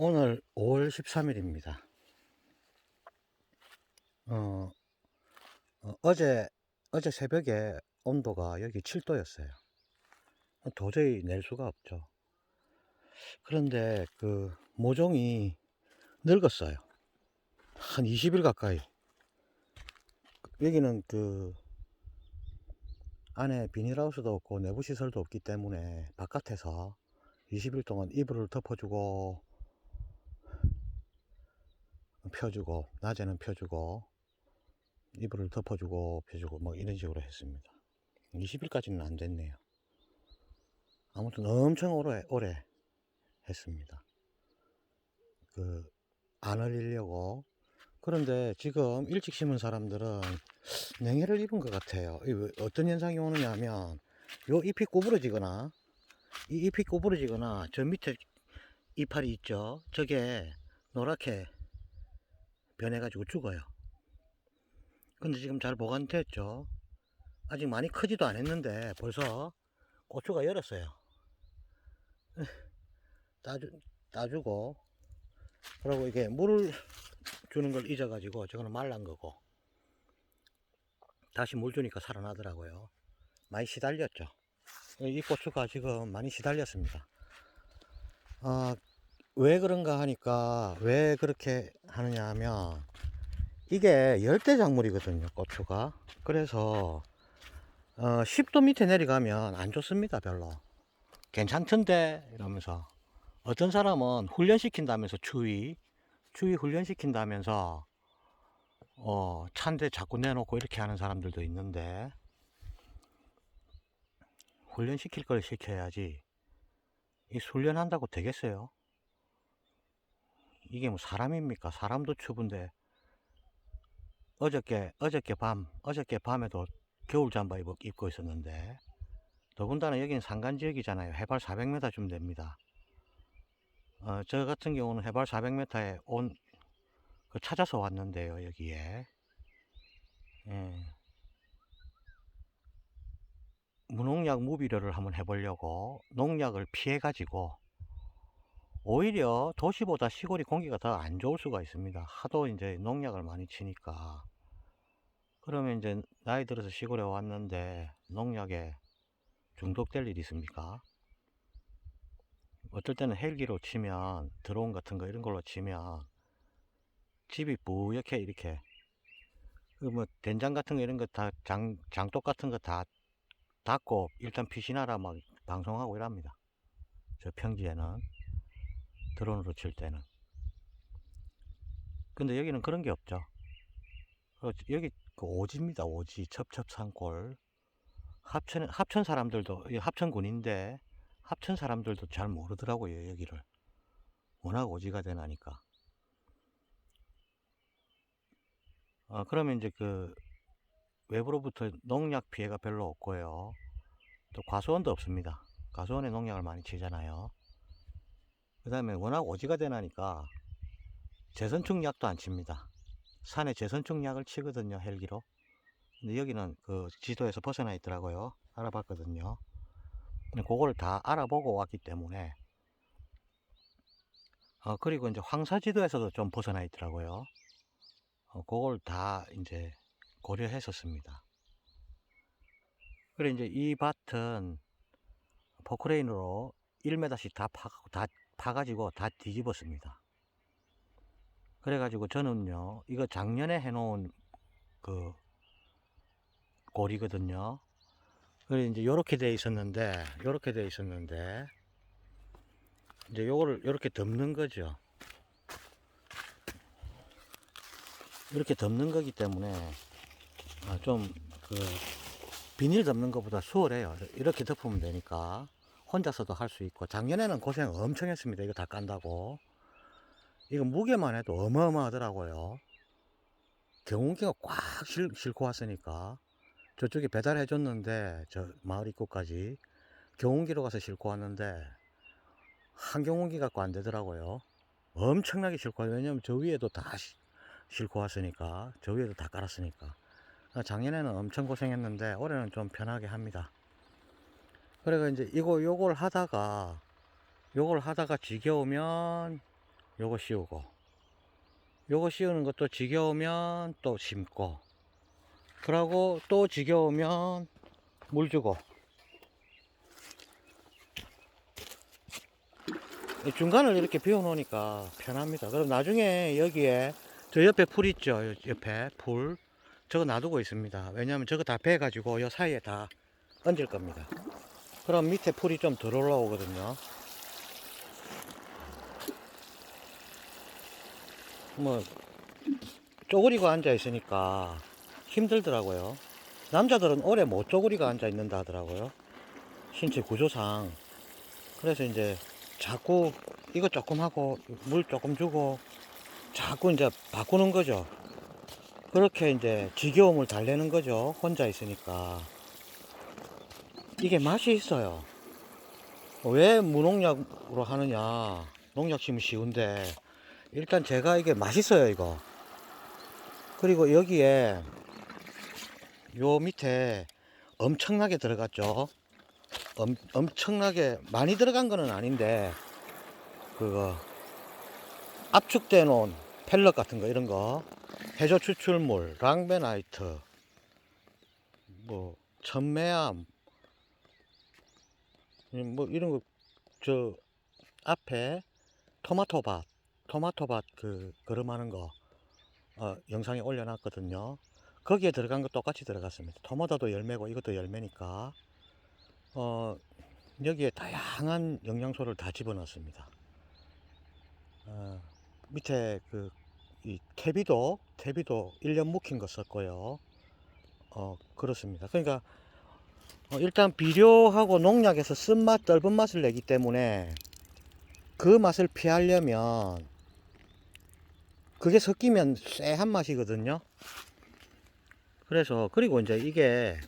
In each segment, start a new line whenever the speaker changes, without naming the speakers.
오늘 5월 13일입니다. 어제 새벽에 온도가 여기 7도였어요. 도저히 낼 수가 없죠. 그런데 그 모종이 늙었어요. 한 20일 가까이. 여기는 그 안에 비닐하우스도 없고 내부 시설도 없기 때문에 바깥에서 20일 동안 이불을 덮어주고 펴주고, 낮에는 펴주고 이불을 덮어주고 펴주고 뭐 이런 식으로 했습니다. 20일까지는 안 됐네요. 아무튼 엄청 오래 했습니다. 그, 안 흘리려고. 그런데 지금 일찍 심은 사람들은 냉해를 입은 것 같아요. 어떤 현상이 오느냐 하면, 요 잎이 구부러지거나, 이 잎이 구부러지거나, 저 밑에 이파리 있죠? 저게 노랗게 변해가지고 죽어요. 근데 지금 잘 보관됐죠? 아직 많이 크지도 않았는데 벌써 고추가 열었어요. 따주고, 그리고 이게 물을 주는 걸 잊어가지고 저거는 말란 거고, 다시 물 주니까 살아나더라고요. 많이 시달렸죠. 이 고추가 지금 많이 시달렸습니다. 왜 그런가 하니까, 왜 그렇게 하느냐 하면, 이게 열대작물이거든요, 고추가. 그래서 10도 밑에 내려가면 안 좋습니다, 별로. 괜찮던데 이러면서, 어떤 사람은 훈련시킨다면서, 추위 훈련시킨다면서 찬데 자꾸 내놓고 이렇게 하는 사람들도 있는데, 훈련시킬 걸 시켜야지. 이 훈련한다고 되겠어요? 이게 뭐 사람입니까? 사람도 추운데, 어저께 밤에도 겨울 잠바 입고 있었는데, 더군다나 여기는 산간지역이잖아요. 해발 400m쯤 됩니다. 저 같은 경우는 해발 400m에 찾아서 왔는데요, 여기에. 예. 무농약 무비료를 한번 해보려고 농약을 피해가지고, 오히려 도시보다 시골이 공기가 더 안 좋을 수가 있습니다. 하도 이제 농약을 많이 치니까. 그러면 이제 나이 들어서 시골에 왔는데 농약에 중독될 일 있습니까? 어떨 때는 헬기로 치면, 드론 같은 거 이런 걸로 치면 집이 뿌옇게 이렇게, 그 뭐 된장 같은 거 이런 거 다 장독 같은 거 다 닫고 일단 피신하라 막 방송하고 이랍니다. 저 평지에는, 드론으로 칠 때는. 근데 여기는 그런 게 없죠. 여기 그 오지입니다. 오지. 첩첩산골. 합천 사람들도, 합천군인데 합천 사람들도 잘 모르더라고요, 여기를. 워낙 오지가 되나니까. 그러면 이제 그 외부로부터 농약 피해가 별로 없고요. 또 과수원도 없습니다. 과수원에 농약을 많이 치잖아요. 그 다음에 워낙 오지가 되나니까 제선충 약도 안 칩니다. 산에 제선충 약을 치거든요, 헬기로. 근데 여기는 그 지도에서 벗어나 있더라고요. 알아봤거든요. 근데 그걸 다 알아보고 왔기 때문에. 그리고 이제 황사지도에서도 좀 벗어나 있더라고요. 그걸 다 이제 고려했었습니다. 그리고 이제 이 밭은 포크레인으로 1m씩 다 파가지고 다 뒤집었습니다. 그래가지고 저는요, 이거 작년에 해놓은 그 골이거든요. 그래 이제 요렇게 돼 있었는데, 이제 요거를 요렇게 덮는 거죠. 이렇게 덮는 거기 때문에 좀 그 비닐 덮는 것보다 수월해요. 이렇게 덮으면 되니까 혼자서도 할 수 있고. 작년에는 고생 엄청 했습니다. 이거 다 깐다고. 이거 무게만 해도 어마어마하더라고요. 경운기가 꽉 싣고 왔으니까. 저쪽에 배달해 줬는데, 저 마을 입구까지 경운기로 가서 싣고 왔는데 한 경운기 갖고 안 되더라고요. 엄청나게 싣고 왔어요. 왜냐면 저 위에도 다 싣고 왔으니까, 저 위에도 다 깔았으니까. 작년에는 엄청 고생했는데 올해는 좀 편하게 합니다. 그래가 이제 요걸 하다가 지겨우면 요거 씌우고, 요거 씌우는 것도 지겨우면 또 심고, 그러고 또 지겨우면 물 주고. 이 중간을 이렇게 비워 놓으니까 편합니다. 그럼 나중에 여기에 저 옆에 풀 있죠? 옆에 풀 저거 놔두고 있습니다. 왜냐면 저거 다 베 가지고 요 사이에 다 얹을 겁니다. 그럼 밑에 풀이 좀 덜 올라오거든요. 뭐 쪼그리고 앉아 있으니까 힘들더라고요. 남자들은 오래 못 쪼그리고 앉아 있는다 하더라고요, 신체 구조상. 그래서 이제 자꾸 이거 조금 하고 물 조금 주고 자꾸 이제 바꾸는 거죠. 그렇게 이제 지겨움을 달래는 거죠, 혼자 있으니까. 이게 맛이 있어요. 왜 무농약으로 하느냐? 농약 심으면 쉬운데 일단 제가 이게 맛있어요, 이거. 그리고 여기에 요 밑에 엄청나게 들어갔죠. 엄청나게 많이 들어간 거는 아닌데 그거 압축돼 놓은 펠럿 같은 거, 이런 거, 해조 추출물, 랑베나이트, 뭐 천매암, 뭐 이런 거, 저 앞에 토마토밭 그 거름하는 거 영상에 올려놨거든요. 거기에 들어간 거 똑같이 들어갔습니다. 토마토도 열매고 이것도 열매니까 여기에 다양한 영양소를 다 집어넣습니다. 밑에 이 퇴비도 1년 묵힌 거 썼고요. 그렇습니다. 그러니까 일단 비료하고 농약에서 쓴맛, 떫은 맛을 내기 때문에 그 맛을 피하려면 그게 섞이면 쎄한 맛이거든요. 그래서 그리고 이제 이게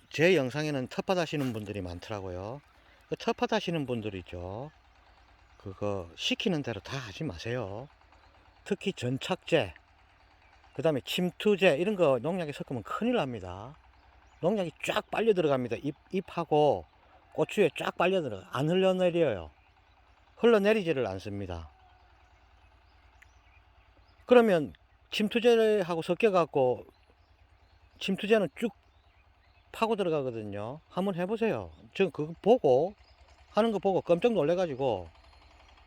제 영상에는 텃밭 하시는 분들이 많더라고요. 그 텃밭 하시는 분들이죠, 그거 시키는 대로 다 하지 마세요. 특히 전착제, 그 다음에 침투제, 이런 거 농약에 섞으면 큰일 납니다. 농약이 쫙 빨려 들어갑니다. 잎하고 고추에 쫙 빨려 들어가. 안 흘러내려요. 흘러내리지를 않습니다. 그러면 침투제하고 섞여갖고 침투제는 쭉 파고 들어가거든요. 한번 해보세요. 저 그거 보고 하는 거 보고 깜짝 놀래가지고,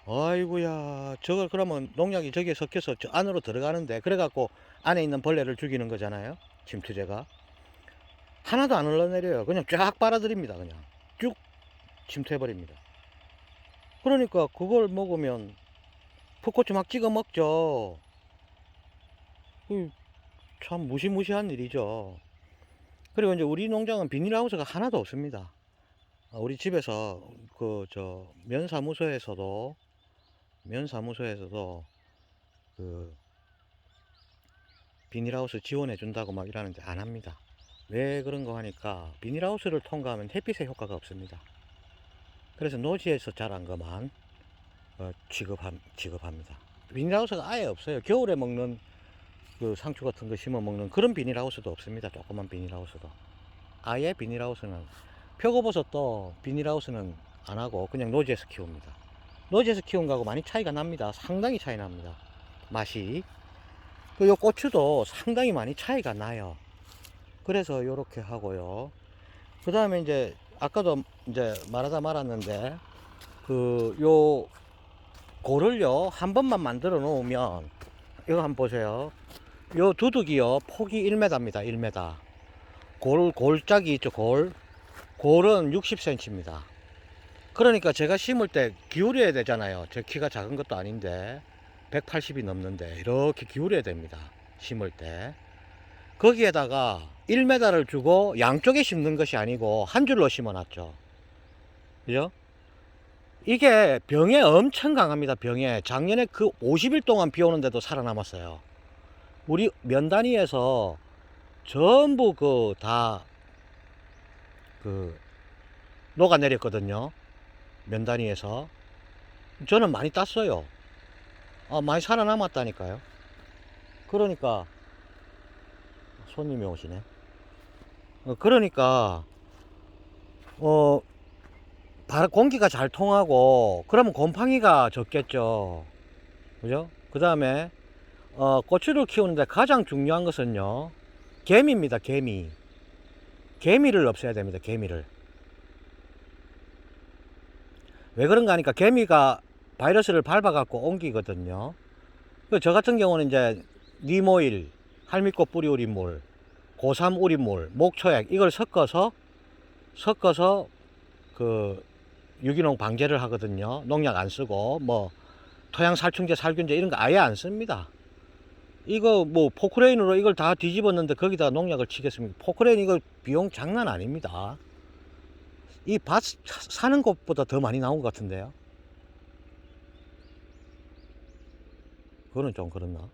아이고야, 저걸 그러면 농약이 저기에 섞여서 저 안으로 들어가는데, 그래갖고 안에 있는 벌레를 죽이는 거잖아요, 침투제가. 하나도 안 흘러내려요. 그냥 쫙 빨아들입니다. 그냥 쭉 침투해버립니다. 그러니까 그걸 먹으면 풋고추 막 찍어 먹죠. 참 무시무시한 일이죠. 그리고 이제 우리 농장은 비닐하우스가 하나도 없습니다. 우리 집에서 면사무소에서도 그 비닐하우스 지원해 준다고 막 이러는데 안 합니다. 왜 그런 거 하니까 비닐하우스를 통과하면 햇빛의 효과가 없습니다. 그래서 노지에서 자란 것만 취급합니다. 비닐하우스가 아예 없어요. 겨울에 먹는 그 상추 같은 거 심어 먹는 그런 비닐하우스도 없습니다. 조그만 비닐하우스도. 아예 비닐하우스는, 표고버섯도 비닐하우스는 안 하고 그냥 노지에서 키웁니다. 노지에서 키운 거하고 많이 차이가 납니다. 상당히 차이 납니다, 맛이. 요 고추도 상당히 많이 차이가 나요. 그래서 요렇게 하고요. 그 다음에 이제 아까도 이제 말하다 말았는데 요 골을요 한 번만 만들어 놓으면, 이거 한번 보세요. 요 두둑이요 폭이 1m입니다. 1m. 골짝이 있죠. 골은 60cm입니다. 그러니까 제가 심을 때 기울여야 되잖아요. 제 키가 작은 것도 아닌데 180이 넘는데 이렇게 기울여야 됩니다, 심을 때. 거기에다가 1m를 주고 양쪽에 심는 것이 아니고 한 줄로 심어 놨죠. 그죠? 이게 병에 엄청 강합니다. 병에. 작년에 그 50일 동안 비 오는데도 살아남았어요. 우리 면단위에서 전부 녹아내렸거든요. 면단위에서. 저는 많이 땄어요. 많이 살아남았다니까요. 그러니까 손님이 오시네. 그러니까 공기가 잘 통하고 그러면 곰팡이가 적겠죠. 그죠? 그 다음에 고추를 키우는데 가장 중요한 것은요, 개미입니다. 개미를 없애야 됩니다. 개미를. 왜 그런가 하니까 개미가 바이러스를 밟아갖고 옮기거든요. 저 같은 경우는 이제 니모일, 할미꽃 뿌리 우린물, 고삼 우린물, 목초액 이걸 섞어서 그 유기농 방제를 하거든요. 농약 안 쓰고 뭐 토양 살충제, 살균제 이런 거 아예 안 씁니다. 이거 뭐 포크레인으로 이걸 다 뒤집었는데 거기다 농약을 치겠습니까? 포크레인 이거 비용 장난 아닙니다. 이 밭 사는 것보다 더 많이 나온 것 같은데요. 그거는 좀 그렇나?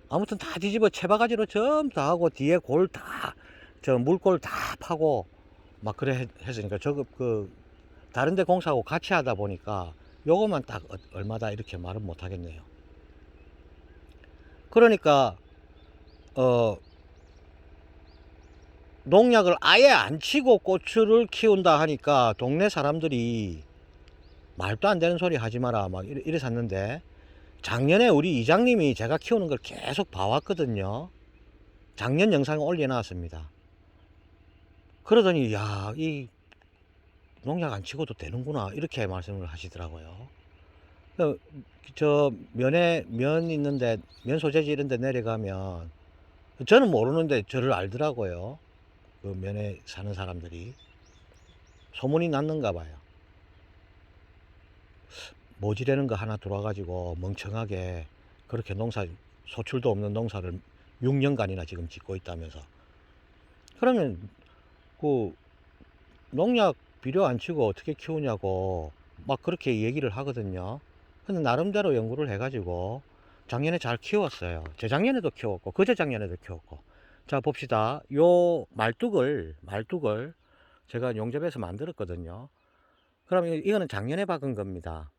아무튼 다 뒤집어 채바가지로 전부 다 하고 뒤에 골 다, 저 물골 다 파고 막 그래 했으니까 저거 그 다른 데 공사하고 같이 하다 보니까 요거만 딱 얼마다 이렇게 말은 못 하겠네요. 그러니까 어 농약을 아예 안 치고 고추를 키운다 하니까 동네 사람들이 말도 안 되는 소리 하지 마라 막 이래 샀는데, 작년에 우리 이장님이 제가 키우는 걸 계속 봐왔거든요. 작년 영상에 올려놨습니다. 그러더니 야, 이 농약 안 치고도 되는구나 이렇게 말씀을 하시더라고요. 저 면 있는데 면 소재지 이런 데 내려가면 저는 모르는데 저를 알더라고요. 그 면에 사는 사람들이 소문이 났는가 봐요. 모지라는 거 하나 들어와가지고 멍청하게 그렇게 소출도 없는 농사를 6년간이나 지금 짓고 있다면서. 그러면 그 농약 비료 안 치고 어떻게 키우냐고 막 그렇게 얘기를 하거든요. 근데 나름대로 연구를 해가지고 작년에 잘 키웠어요. 재작년에도 키웠고 그저작년에도 키웠고. 자, 봅시다. 요 말뚝을 제가 용접해서 만들었거든요. 그럼 이거는 작년에 박은 겁니다.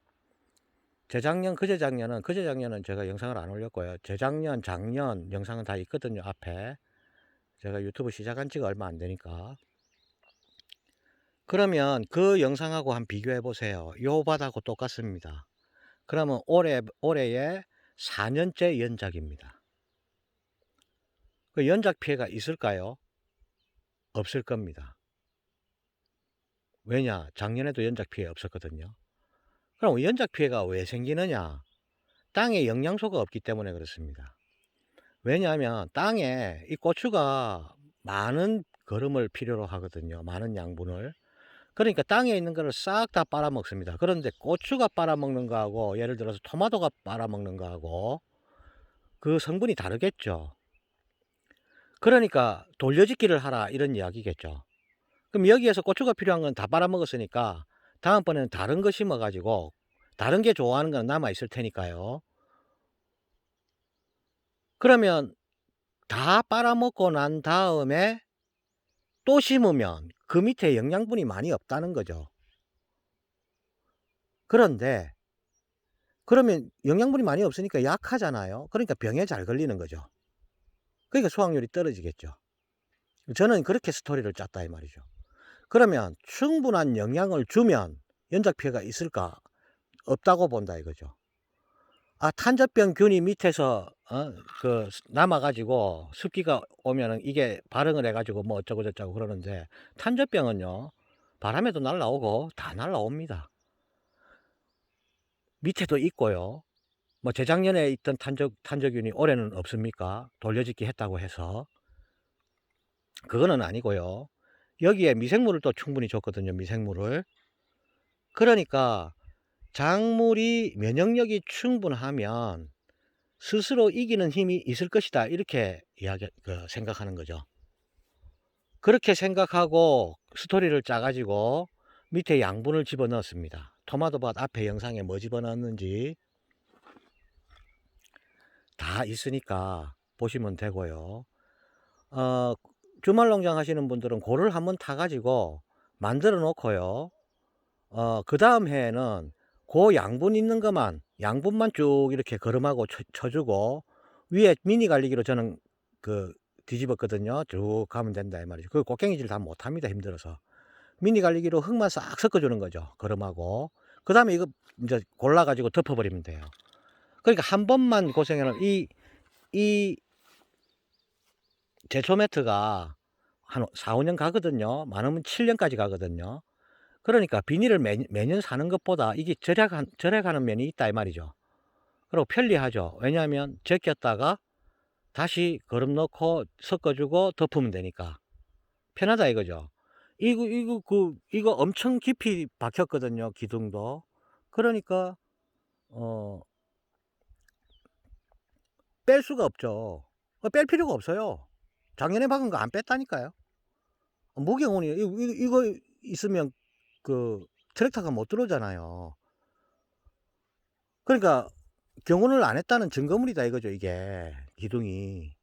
재작년, 그저작년은 제가 영상을 안 올렸고요. 재작년, 작년 영상은 다 있거든요, 앞에. 제가 유튜브 시작한 지가 얼마 안 되니까. 그러면 그 영상하고 한번 비교해 보세요. 요 밭하고 똑같습니다. 그러면 올해에 4년째 연작입니다. 그 연작 피해가 있을까요? 없을 겁니다. 왜냐? 작년에도 연작 피해 없었거든요. 그럼 연작 피해가 왜 생기느냐? 땅에 영양소가 없기 때문에 그렇습니다. 왜냐하면 땅에 이 고추가 많은 거름을 필요로 하거든요. 많은 양분을. 그러니까 땅에 있는 거를 싹 다 빨아먹습니다. 그런데 고추가 빨아먹는 거하고 예를 들어서 토마토가 빨아먹는 거하고 그 성분이 다르겠죠. 그러니까 돌려짓기를 하라 이런 이야기겠죠. 그럼 여기에서 고추가 필요한 건 다 빨아먹었으니까 다음번에는 다른 거 심어가지고 다른 게 좋아하는 건 남아있을 테니까요. 그러면 다 빨아먹고 난 다음에 또 심으면 그 밑에 영양분이 많이 없다는 거죠. 그런데 그러면 영양분이 많이 없으니까 약하잖아요. 그러니까 병에 잘 걸리는 거죠. 그러니까 수확률이 떨어지겠죠. 저는 그렇게 스토리를 짰다 이 말이죠. 그러면 충분한 영양을 주면 연작 피해가 있을까? 없다고 본다 이거죠. 아, 탄저병균이 밑에서 남아가지고 습기가 오면은 이게 발응을 해가지고 뭐 어쩌고 저쩌고 그러는데, 탄저병은요 바람에도 날라오고 다 날라옵니다. 밑에도 있고요. 뭐 재작년에 있던 탄저균이 올해는 없습니까? 돌려짓기 했다고 해서. 그거는 아니고요. 여기에 미생물을 또 충분히 줬거든요. 미생물을. 그러니까 작물이 면역력이 충분하면 스스로 이기는 힘이 있을 것이다 이렇게 생각하는 거죠. 그렇게 생각하고 스토리를 짜가지고 밑에 양분을 집어넣었습니다. 토마토밭 앞에 영상에 뭐 집어넣었는지 다 있으니까 보시면 되고요. 주말 농장 하시는 분들은 고를 한번 타가지고 만들어 놓고요. 그 다음 해에는 그 양분 있는 것만, 양분만 쭉 이렇게 거름하고 쳐주고 위에 미니 갈리기로 저는 뒤집었거든요. 쭉 가면 된다 이 말이죠. 그 곡괭이질 다 못합니다. 힘들어서. 미니 갈리기로 흙만 싹 섞어주는 거죠. 거름하고. 그 다음에 이거 이제 골라가지고 덮어버리면 돼요. 그러니까 한 번만 고생해놓은 이 제초 매트가 한 4, 5년 가거든요. 많으면 7년까지 가거든요. 그러니까 비닐을 매년 사는 것보다 이게 절약하는 면이 있다 이 말이죠. 그리고 편리하죠. 왜냐하면 제꼈다가 다시 거름 넣고 섞어주고 덮으면 되니까 편하다 이거죠. 이거 엄청 깊이 박혔거든요. 기둥도. 그러니까 뺄 수가 없죠. 뺄 필요가 없어요. 작년에 박은 거 안 뺐다니까요. 무경운이 이거 있으면 그 트랙터가 못 들어오잖아요. 그러니까 경운을 안 했다는 증거물이다 이거죠. 이게 기둥이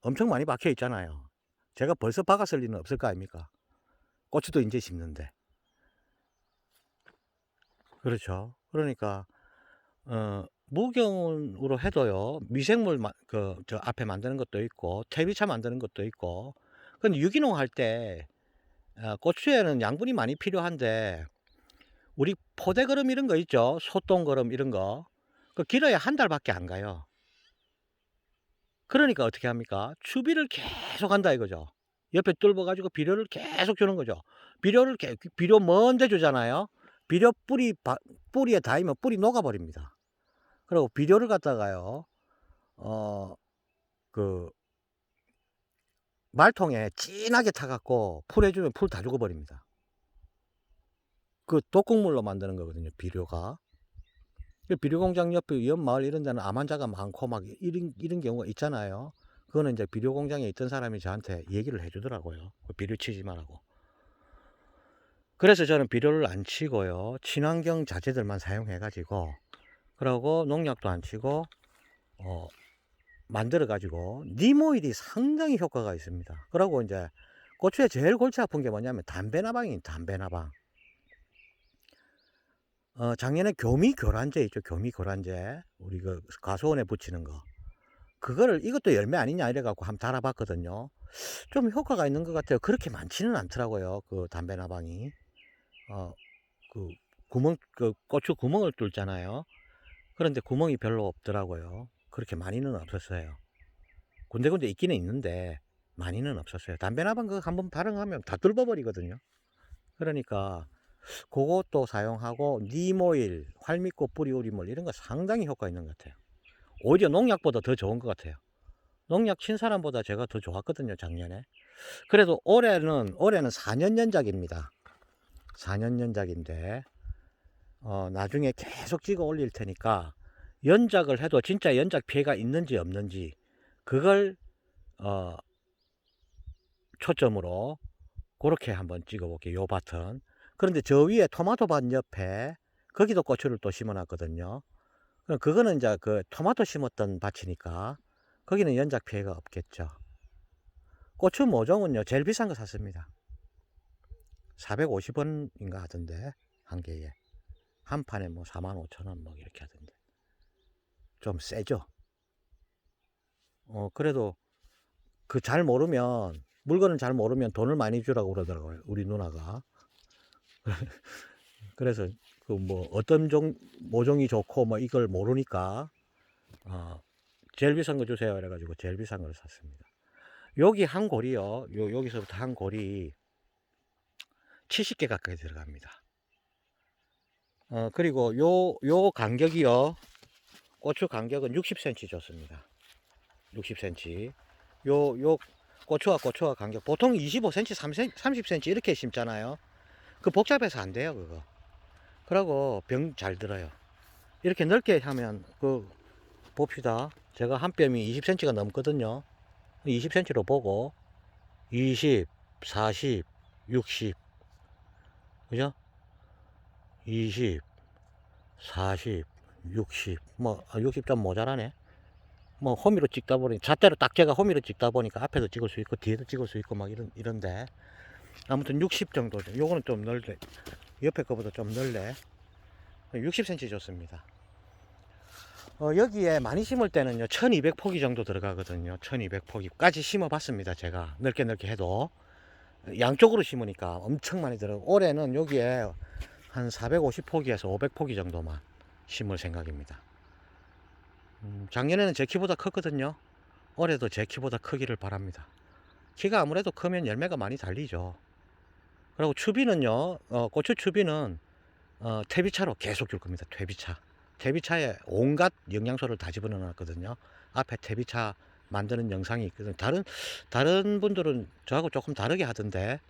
엄청 많이 박혀 있잖아요. 제가 벌써 박았을 리는 없을 거 아닙니까? 고추도 이제 심는데. 그렇죠. 그러니까 무경운으로 해도요. 미생물 저 앞에 만드는 것도 있고 퇴비차 만드는 것도 있고. 근데 유기농 할 때 고추에는 양분이 많이 필요한데 우리 포대거름 이런 거 있죠. 소똥거름 이런 거. 그 길어야 한 달밖에 안 가요. 그러니까 어떻게 합니까? 추비를 계속 한다 이거죠. 옆에 뚫어 가지고 비료를 계속 주는 거죠. 비료 먼저 주잖아요. 비료 뿌리에 닿으면 뿌리 녹아버립니다. 그리고 비료를 갖다가요. 그 말통에 진하게 타 갖고 풀해 주면 풀 다 죽어 버립니다. 그 독극물로 만드는 거거든요, 비료가. 비료 공장 옆에 옆 마을 이런 데는 암 환자가 많고 막 이런 경우가 있잖아요. 그거는 이제 비료 공장에 있던 사람이 저한테 얘기를 해 주더라고요. 비료 치지 말라고. 그래서 저는 비료를 안 치고요. 친환경 자재들만 사용해 가지고 그러고 농약도 안 치고 만들어 가지고 님 오일이 상당히 효과가 있습니다. 그러고 이제 고추에 제일 골치 아픈 게 뭐냐면 담배나방이에요. 담배나방. 작년에 교미교란제 있죠. 교미교란제. 우리 그 가수원에 붙이는 거. 그거를 이것도 열매 아니냐 이래 갖고 한번 달아봤거든요. 좀 효과가 있는 것 같아요. 그렇게 많지는 않더라고요. 그 담배나방이. 그 고추 구멍을 뚫잖아요. 그런데 구멍이 별로 없더라고요. 그렇게 많이는 없었어요. 군데군데 있기는 있는데 많이는 없었어요. 담배나방 그거 한번 발흥하면 다 뚫어버리거든요. 그러니까 그것도 사용하고 님 오일, 활미꽃 뿌리우리물 이런 거 상당히 효과 있는 것 같아요. 오히려 농약보다 더 좋은 것 같아요. 농약 친 사람보다 제가 더 좋았거든요, 작년에. 그래도 올해는 4년 연작입니다. 4년 연작인데 나중에 계속 찍어 올릴 테니까 연작을 해도 진짜 연작 피해가 있는지 없는지 그걸 초점으로 그렇게 한번 찍어 볼게요. 요 밭은. 그런데 저 위에 토마토 밭 옆에 거기도 고추를 또 심어 놨거든요. 그럼 그거는 이제 그 토마토 심었던 밭이니까 거기는 연작 피해가 없겠죠. 고추 모종은요 제일 비싼 거 샀습니다. 450원인가 하던데 한 개에. 한 판에 뭐 45,000원 뭐 이렇게 하던데 좀 세죠. 그래도 그 잘 모르면 물건을 잘 모르면 돈을 많이 주라고 그러더라고요. 우리 누나가. 그래서 그 뭐 어떤 모종이 좋고 뭐 이걸 모르니까 제일 비싼 거 주세요 그래가지고 제일 비싼 걸 샀습니다. 여기 한 골이요. 여기서부터 한 골이 70개 가까이 들어갑니다. 그리고 요 간격이요. 고추 간격은 60cm 줬습니다. 60cm. 요 고추와 간격 보통 25cm, 30cm 이렇게 심잖아요. 그 복잡해서 안 돼요, 그거. 그러고 병 잘 들어요. 이렇게 넓게 하면 봅시다. 제가 한 뼘이 20cm가 넘거든요. 20cm로 보고 20, 40, 60 그죠? 20, 40, 60 뭐 60 좀 모자라네. 뭐 호미로 찍다 보니 잣대로 딱 제가 호미로 찍다 보니까 앞에도 찍을 수 있고 뒤에도 찍을 수 있고 막 이런데 아무튼 60 정도죠. 요거는 좀 넓네. 옆에 거보다 좀 넓네. 60cm 줬습니다. 여기에 많이 심을 때는요 1200포기 정도 들어가거든요. 1200포기까지 심어 봤습니다. 제가 넓게 해도 양쪽으로 심으니까 엄청 많이 들어가고, 올해는 여기에 한 450포기에서 500포기 정도만 심을 생각입니다. 작년에는 제 키보다 컸거든요. 올해도 제 키보다 크기를 바랍니다. 키가 아무래도 크면 열매가 많이 달리죠. 그리고 추비는요, 고추 추비는 퇴비차로 계속 줄 겁니다. 퇴비차. 퇴비차에 온갖 영양소를 다 집어넣어 놨거든요. 앞에 퇴비차 만드는 영상이 있거든요. 다른 분들은 저하고 조금 다르게 하던데,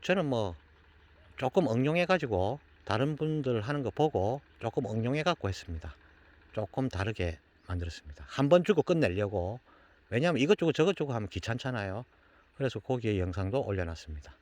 저는 뭐 조금 응용해 가지고 다른 분들 하는 거 보고 조금 응용해 갖고 했습니다. 조금 다르게 만들었습니다. 한 번 주고 끝내려고. 왜냐하면 이것 주고 저것 주고 하면 귀찮잖아요. 그래서 거기에 영상도 올려놨습니다.